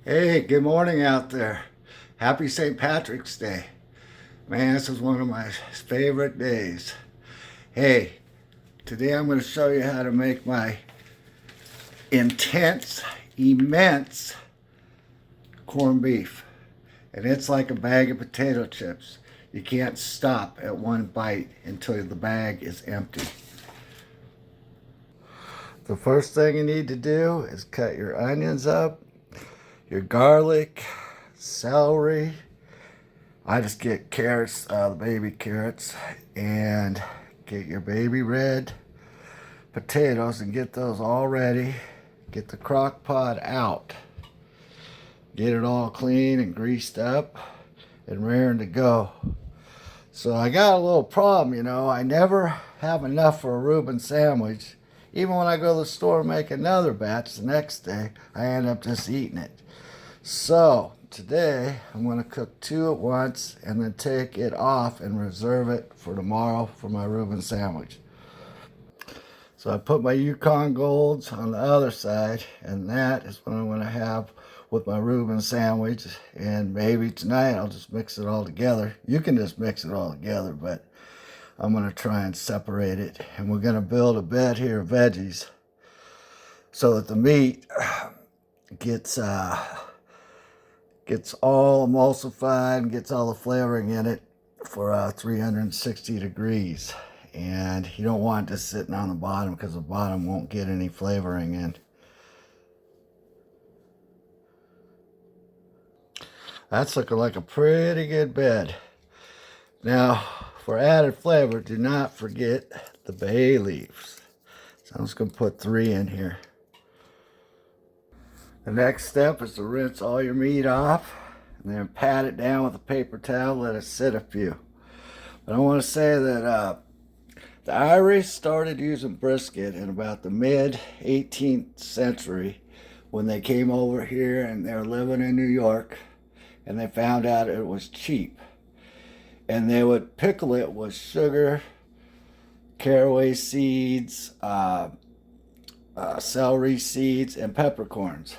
Hey, good morning out there. Happy St. Patrick's Day. Man, this is one of my favorite days. Hey, today I'm going to show you how to make my intense, immense corned beef. And it's like a bag of potato chips. You can't stop at one bite until the bag is empty. The first thing you need to do is cut your onions up, your garlic, celery. I just get carrots, the baby carrots, and get your baby red potatoes and get those all ready. Get the crock pot out. Get it all clean and greased up and raring to go. So I got a little problem, I never have enough for a Reuben sandwich. Even when I go to the store and make another batch the next day, I end up just eating it. So today I'm going to cook two at once and then take it off and reserve it for tomorrow for my Reuben sandwich. So I put my Yukon Golds on the other side, and that is what I'm going to have with my Reuben sandwich. And maybe tonight I'll just mix it all together. You can just mix it all together, but I'm going to try and separate it. And we're going to build a bed here of veggies so that the meat gets all emulsified and gets all the flavoring in it for 360 degrees. And you don't want it just sitting on the bottom because the bottom won't get any flavoring in. That's looking like a pretty good bed. Now, for added flavor, do not forget the bay leaves. So I'm just going to put 3 in here. The next step is to rinse all your meat off and then pat it down with a paper towel, let it sit a few. But I want to say that the Irish started using brisket in about the mid-18th century when they came over here and they were living in New York, and they found out it was cheap. And they would pickle it with sugar, caraway seeds, celery seeds, and peppercorns.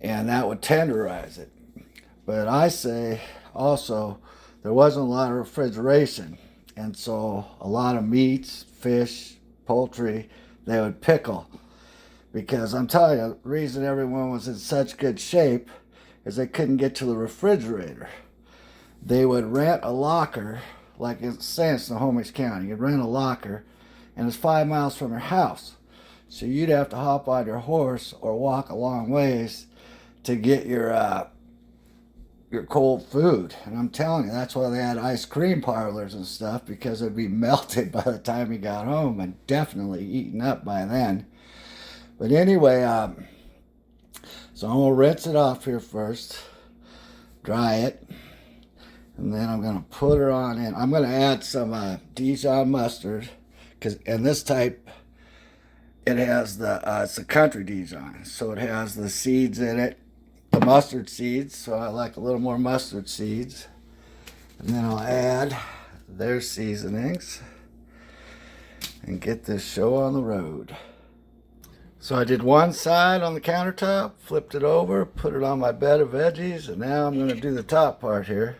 And that would tenderize it. But I say also there wasn't a lot of refrigeration. And so a lot of meats, fish, poultry, they would pickle. Because I'm telling you, the reason everyone was in such good shape is they couldn't get to the refrigerator. They would rent a locker, like say in Snohomish County, you'd rent a locker, and it's 5 miles from your house. So you'd have to hop on your horse or walk a long ways to get your cold food. And I'm telling you, that's why they had ice cream parlors and stuff, because it'd be melted by the time you got home and definitely eaten up by then. But anyway, so I'm gonna rinse it off here first, dry it, and then I'm gonna put her on in. I'm gonna add some Dijon mustard, and this type, it has it's a country Dijon, so it has the seeds in it, the mustard seeds, so I like a little more mustard seeds. And then I'll add their seasonings and get this show on the road. So I did one side on the countertop, flipped it over, put it on my bed of veggies, and now I'm going to do the top part here.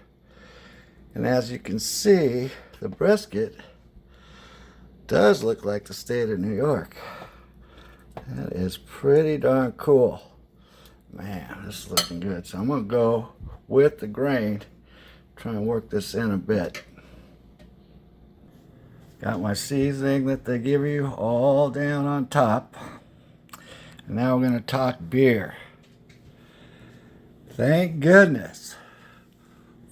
And as you can see, the brisket does look like the state of New York. That is pretty darn cool. Man, this is looking good. So I'm going to go with the grain, try and work this in a bit. Got my seasoning that they give you all down on top. And now we're going to talk beer. Thank goodness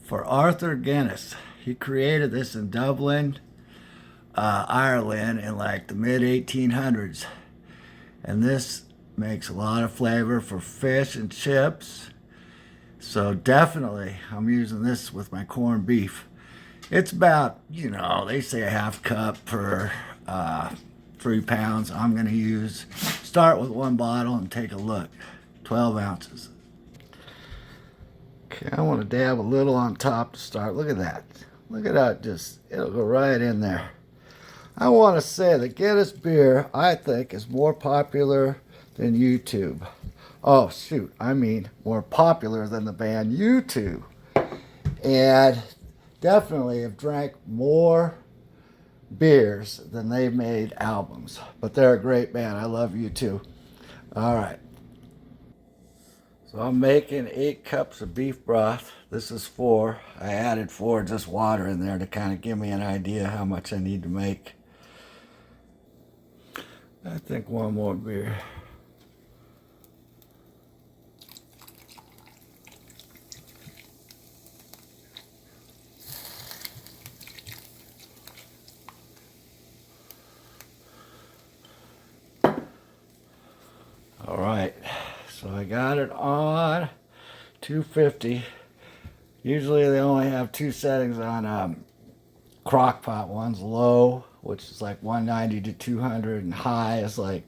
for Arthur Guinness. He created this in Dublin, Ireland in like the mid-1800s. And this makes a lot of flavor for fish and chips. So definitely I'm using this with my corned beef. It's about, they say a half cup per 3 pounds. I'm going to start with 1 bottle and take a look. 12 ounces. Okay, I want to dab a little on top to start. Look at that. Look at that. It'll go right in there. I want to say that Guinness beer, I think, is more popular than YouTube. Oh, shoot. I mean, more popular than the band U2. And definitely have drank more beers than they've made albums. But they're a great band. I love U2. All right. So I'm making 8 cups of beef broth. This is 4. I added 4 just water in there to kind of give me an idea how much I need to make. I think one more beer. All right, so I got it on 250. Usually they only have 2 settings on crock pot. One's low, which is like 190 to 200, and high is like,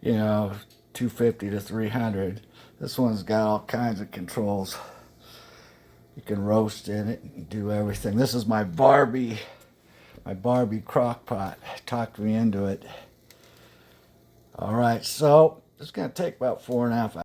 250 to 300. This one's got all kinds of controls. You can roast in it and do everything. This is my Barbie crock pot. Talked me into it. All right, so it's going to take about 4.5 hours.